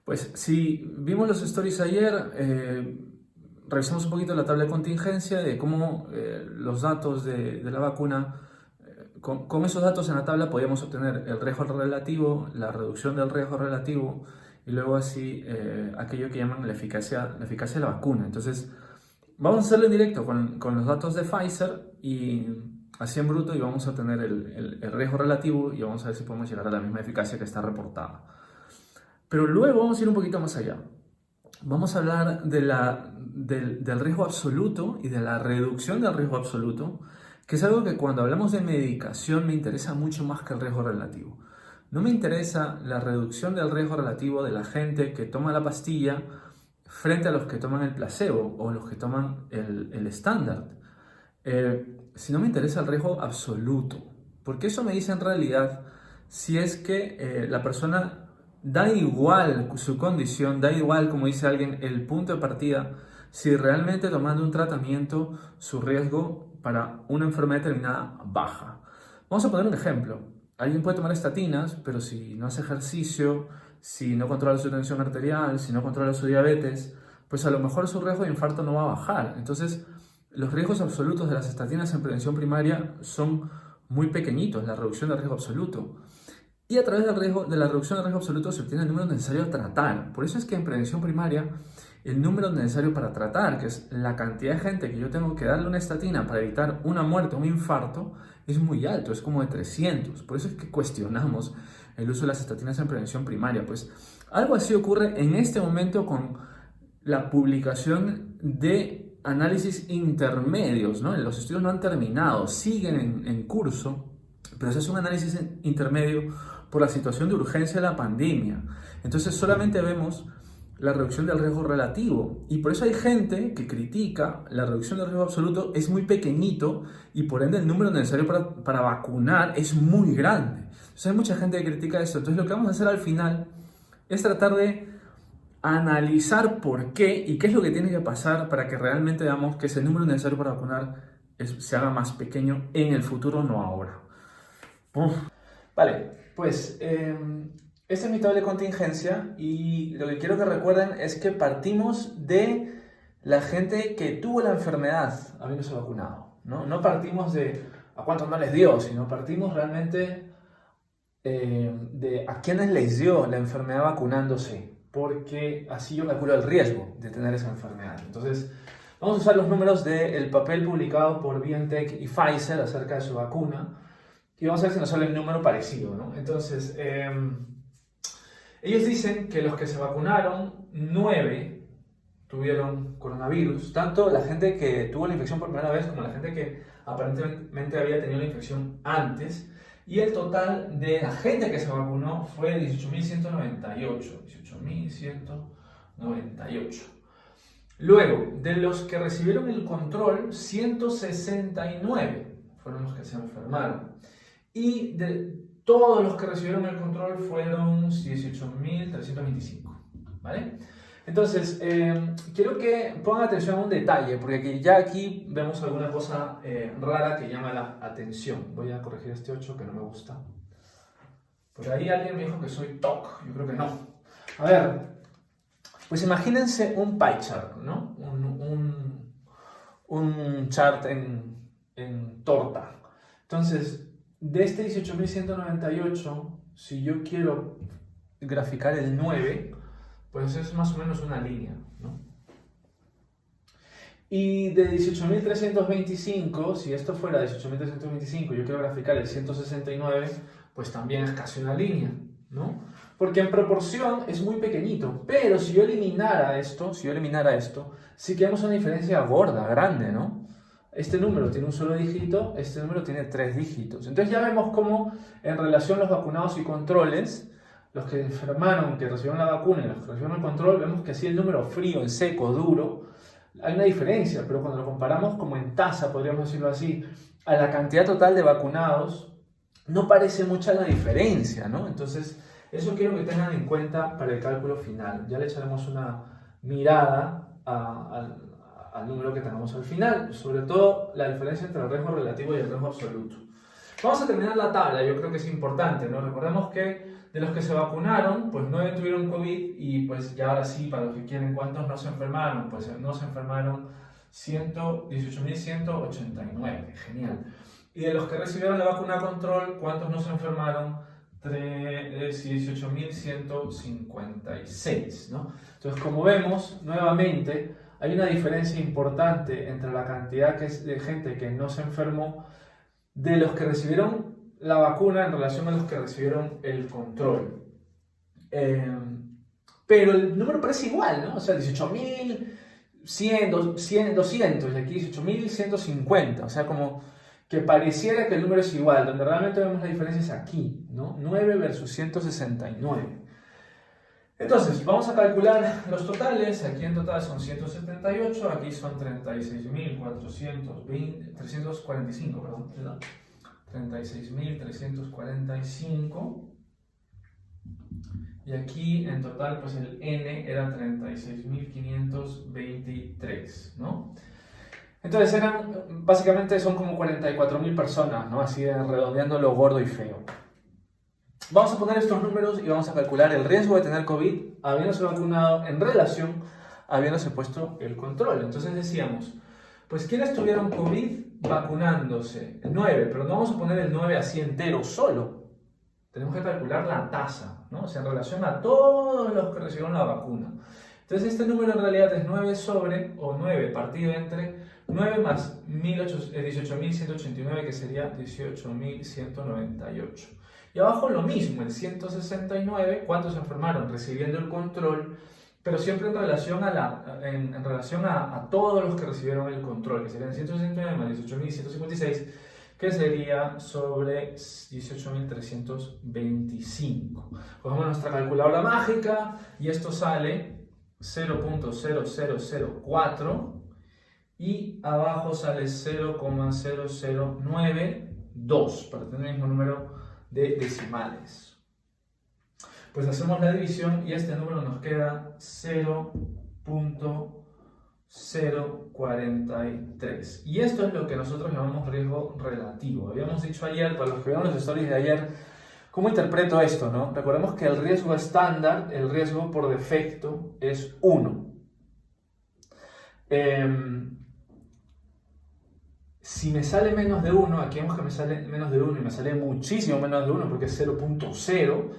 Pues si vimos los stories ayer, revisamos un poquito la tabla de contingencia de cómo los datos de la vacuna, con esos datos en la tabla podíamos obtener el riesgo relativo, la reducción del riesgo relativo y luego así aquello que llaman la eficacia de la vacuna. Entonces vamos a hacerlo en directo con los datos de Pfizer y así en bruto y vamos a obtener el riesgo relativo y vamos a ver si podemos llegar a la misma eficacia que está reportada. Pero luego vamos a ir un poquito más allá. Vamos a hablar del riesgo absoluto y de la reducción del riesgo absoluto, que es algo que cuando hablamos de medicación me interesa mucho más que el riesgo relativo. No me interesa la reducción del riesgo relativo de la gente que toma la pastilla frente a los que toman el placebo o los que toman el estándar. Sino me interesa el riesgo absoluto, porque eso me dice en realidad si es que la persona da igual su condición, da igual, como dice alguien, el punto de partida, si realmente tomando un tratamiento su riesgo para una enfermedad determinada baja. Vamos a poner un ejemplo. Alguien puede tomar estatinas, pero si no hace ejercicio, si no controla su tensión arterial, si no controla su diabetes, pues a lo mejor su riesgo de infarto no va a bajar. Entonces, los riesgos absolutos de las estatinas en prevención primaria son muy pequeñitos, la reducción del riesgo absoluto. Y a través de la reducción del riesgo absoluto se obtiene el número necesario a tratar. Por eso es que en prevención primaria el número necesario para tratar, que es la cantidad de gente que yo tengo que darle una estatina para evitar una muerte o un infarto, es muy alto, es como de 300. Por eso es que cuestionamos el uso de las estatinas en prevención primaria. Pues algo así ocurre en este momento con la publicación de análisis intermedios, ¿no? Los estudios no han terminado, siguen en curso, pero ese es un análisis intermedio por la situación de urgencia de la pandemia. Entonces solamente vemos la reducción del riesgo relativo y por eso hay gente que critica la reducción del riesgo absoluto es muy pequeñito y por ende el número necesario para vacunar es muy grande. Entonces hay mucha gente que critica esto. Entonces lo que vamos a hacer al final es tratar de analizar por qué y qué es lo que tiene que pasar para que realmente veamos que ese número necesario para vacunar se haga más pequeño en el futuro, no ahora. Vale, pues esta es mi tabla de contingencia y lo que quiero que recuerden es que partimos de la gente que tuvo la enfermedad habiéndose vacunado, ¿no? No partimos de a cuántos no les dio, sino partimos realmente de a quiénes les dio la enfermedad vacunándose, porque así yo calculo el riesgo de tener esa enfermedad. Entonces, vamos a usar los números del papel publicado por BioNTech y Pfizer acerca de su vacuna y vamos a ver si nos sale un número parecido, ¿no? Entonces, ellos dicen que los que se vacunaron, 9 tuvieron coronavirus, tanto la gente que tuvo la infección por primera vez como la gente que aparentemente había tenido la infección antes. Y el total de la gente que se vacunó fue 18.198. 18.198. Luego, de los que recibieron el control, 169 fueron los que se enfermaron. Y de todos los que recibieron el control fueron 18.325. ¿Vale? Entonces, quiero que pongan atención a un detalle, porque ya aquí vemos alguna cosa rara que llama la atención. Voy a corregir este 8 que no me gusta. Por ahí alguien me dijo que soy TOC, yo creo que no. A ver, pues imagínense un pie chart, ¿no? Un chart en torta. Entonces, de este 18.198, si yo quiero graficar el 9, pues es más o menos una línea, ¿no? Y de 18.325, si esto fuera 18.325, yo quiero graficar el 169, pues también es casi una línea, ¿no? Porque en proporción es muy pequeñito, pero si yo eliminara esto, sí que vemos una diferencia gorda, grande, ¿no? Este número tiene un solo dígito, este número tiene 3 dígitos. Entonces ya vemos cómo en relación los vacunados y controles, los que enfermaron, que recibieron la vacuna y los que recibieron el control, vemos que así el número frío, en seco, duro, hay una diferencia, pero cuando lo comparamos como en tasa, podríamos decirlo así, a la cantidad total de vacunados, no parece mucha la diferencia, ¿no? Entonces, eso quiero que tengan en cuenta para el cálculo final. Ya le echaremos una mirada al número que tengamos al final, sobre todo la diferencia entre el riesgo relativo y el riesgo absoluto. Vamos a terminar la tabla, yo creo que es importante, ¿no? Recordemos que de los que se vacunaron, pues 9 tuvieron COVID y pues ya ahora sí, para los que quieren, ¿cuántos no se enfermaron? Pues no se enfermaron 18.189, genial. Y de los que recibieron la vacuna control, ¿cuántos no se enfermaron? 18.156, ¿no? Entonces, como vemos, nuevamente, hay una diferencia importante entre la cantidad de gente que no se enfermó de los que recibieron la vacuna en relación a los que recibieron el control. Pero el número parece igual, ¿no? O sea, 18.100, 200, y aquí 18.150, o sea, como que pareciera que el número es igual, donde realmente vemos la diferencia es aquí, ¿no? 9 versus 169. Entonces, vamos a calcular los totales. Aquí en total son 178, aquí son 36.345, perdón. 36.345. Y aquí en total, pues el N era 36.523, ¿no? Entonces básicamente son como 44.000 personas, ¿no? Así redondeando lo gordo y feo. Vamos a poner estos números y vamos a calcular el riesgo de tener COVID habiéndose vacunado en relación a habiéndose puesto el control. Entonces decíamos, pues ¿quiénes tuvieron COVID vacunándose? 9, pero no vamos a poner el 9 así entero solo. Tenemos que calcular la tasa, ¿no? O sea, en relación a todos los que recibieron la vacuna. Entonces este número en realidad es 9 partido entre 9 más 18.189, que sería 18.198. Y abajo lo mismo, el 169, ¿cuántos se enfermaron recibiendo el control? Pero siempre en relación a todos los que recibieron el control, que serían 169 más 18.156, que sería sobre 18.325. Cogemos nuestra calculadora mágica y esto sale 0.0004 y abajo sale 0,0092 para tener el mismo número de decimales. Pues hacemos la división y este número nos queda 0.043. Y esto es lo que nosotros llamamos riesgo relativo. Habíamos dicho ayer, para los que vieron los stories de ayer, ¿cómo interpreto esto, no? Recordemos que el riesgo estándar, el riesgo por defecto, es 1. Si me sale menos de 1, aquí vemos que me sale menos de 1 y me sale muchísimo menos de 1 porque es 0.0,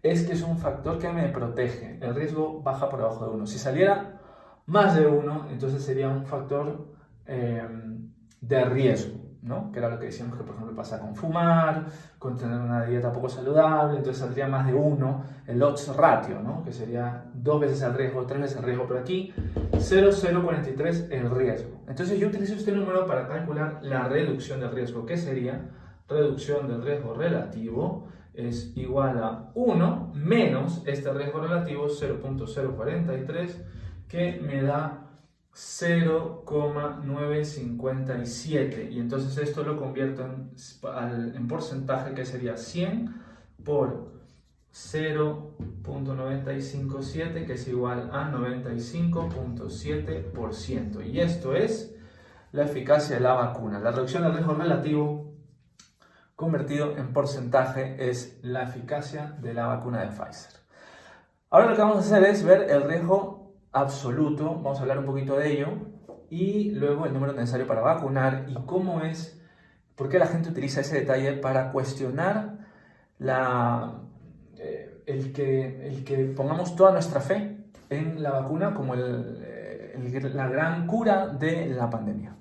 es que es un factor que me protege. El riesgo baja por debajo de 1. Si saliera más de 1, entonces sería un factor de riesgo, ¿no? Que era lo que decíamos que, por ejemplo, pasa con fumar, con tener una dieta poco saludable, entonces saldría más de 1, el odds ratio, ¿no? Que sería 2 veces el riesgo, 3 veces el riesgo, pero aquí 0,043 el riesgo. Entonces yo utilizo este número para calcular la reducción del riesgo, que sería reducción del riesgo relativo es igual a 1 menos este riesgo relativo 0.043, que me da 0,957, y entonces esto lo convierto en porcentaje, que sería 100 por 0.957, que es igual a 95.7%. Y esto es la eficacia de la vacuna. La reducción del riesgo relativo convertido en porcentaje es la eficacia de la vacuna de Pfizer. Ahora lo que vamos a hacer es ver el riesgo absoluto, vamos a hablar un poquito de ello, y luego el número necesario para vacunar y cómo es, por qué la gente utiliza ese detalle para cuestionar el que pongamos toda nuestra fe en la vacuna como la gran cura de la pandemia.